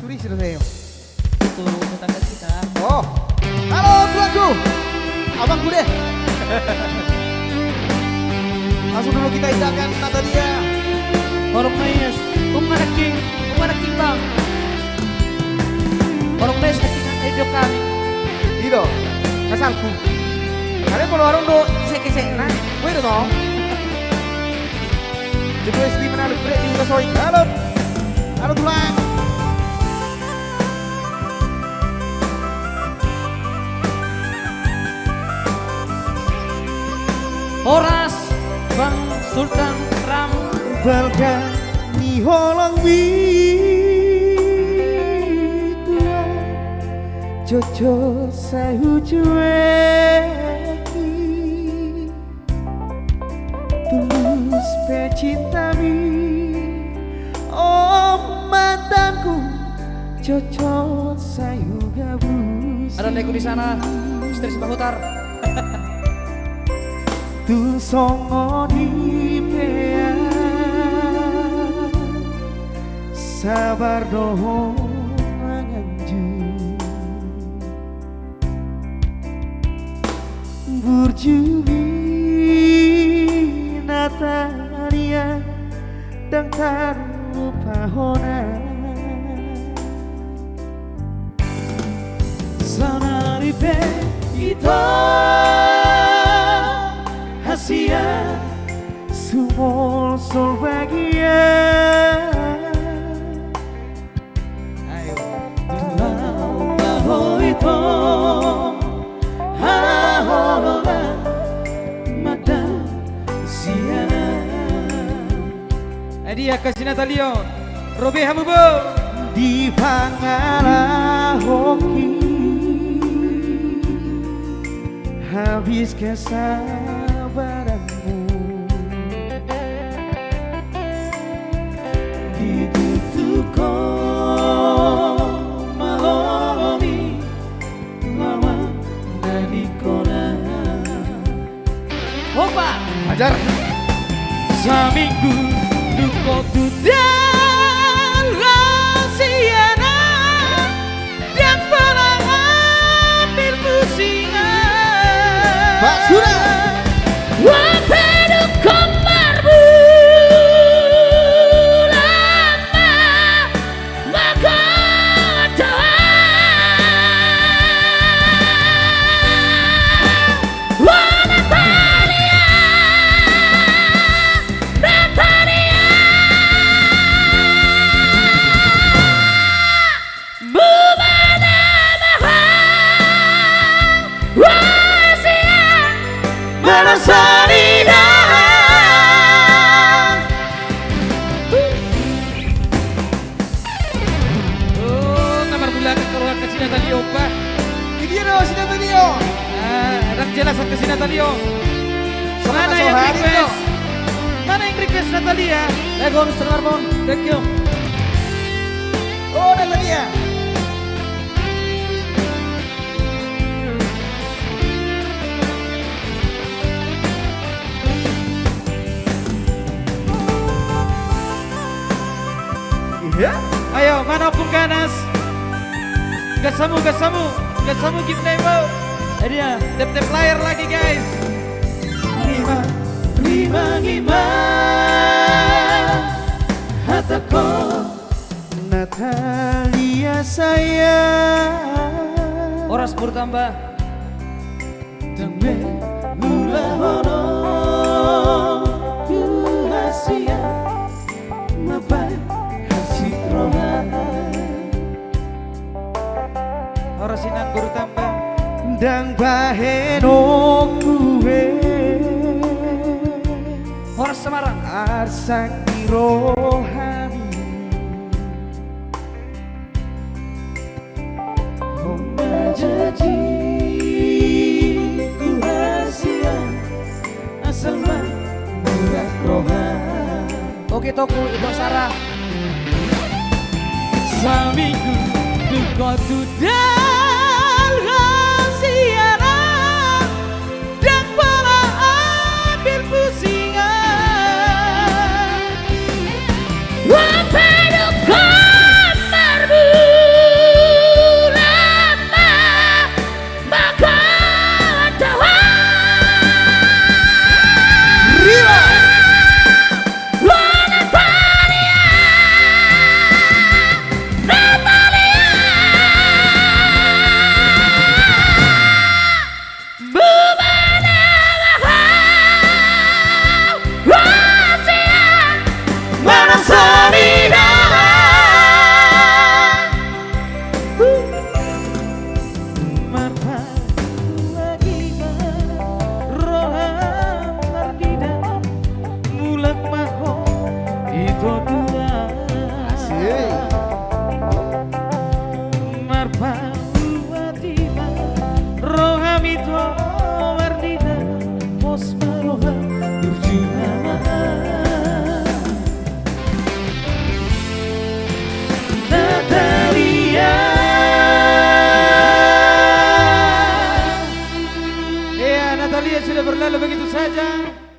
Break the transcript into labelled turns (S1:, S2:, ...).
S1: Curi sih saya.
S2: Itu tetangga kita.
S1: Oh, halo tuanku, abangku deh. Langsung dulu kita indahkan Natalia.
S2: Orang Mayes, umar king bang. Orang Mayes ketinggalan hidup kami.
S1: Ido, kasalku. Kalian kalau warung do kisah-kisah nah, gue itu toh. Coba SD menarik break di muka soik. Halo tulang.
S2: Horas Bang Sultan Ram
S1: Balkan ni holang witua Jojo sayu cueki Tulus pecintami Oh mantanku Jojo sayu gabus
S2: ada Neko di sana, istri Sebahutar.
S1: Tu songo di pea sabar doho manganju burjubi Natalia dan tarupa hona sanari pe ito Hasia sumol sol bagia ayo tulau baho ito haholola mata siana
S2: Dia kasih Natalio, Robe Hamubo
S1: di pangala hoki habis kesabaranmu ditutuko maloni lawan nalikona
S2: Hopa
S1: ajar
S2: Saminggu duko tudal rasiana dan pernah ambil pusingan
S1: Pak Surya
S2: Wapedu komarmu lama maka doa Natalia Bumana mahal Wasia Manasalida Oh, kamar bulakan keluar ke sini Natalio Pak.
S1: ini dia dong si Natalia
S2: Ada kejelasan ke sini Natalio. Mana yang request? Mana yang request Natalia? Legon setengah bon, thank you.
S1: oh Natalia iya
S2: Ayo, mana pun ganas? Gasamu give name. Dia tap layar lagi guys.
S1: Lima hataku Natalia sayang
S2: Oras bertambah.
S1: Dame mula hono ku hasia mapai hasik rohan
S2: Oras inang bertambah.
S1: dan baheno kuwe
S2: Oras Semarang.
S1: arsang di rohani Hona jadi ku hasia asal murah rohan
S2: Oke Toku, itu Sarah.
S1: Saminggu
S2: Duko tudal rasiana dan pernah ambil pusingan Wapedu komarmu sudah berlalu begitu saja.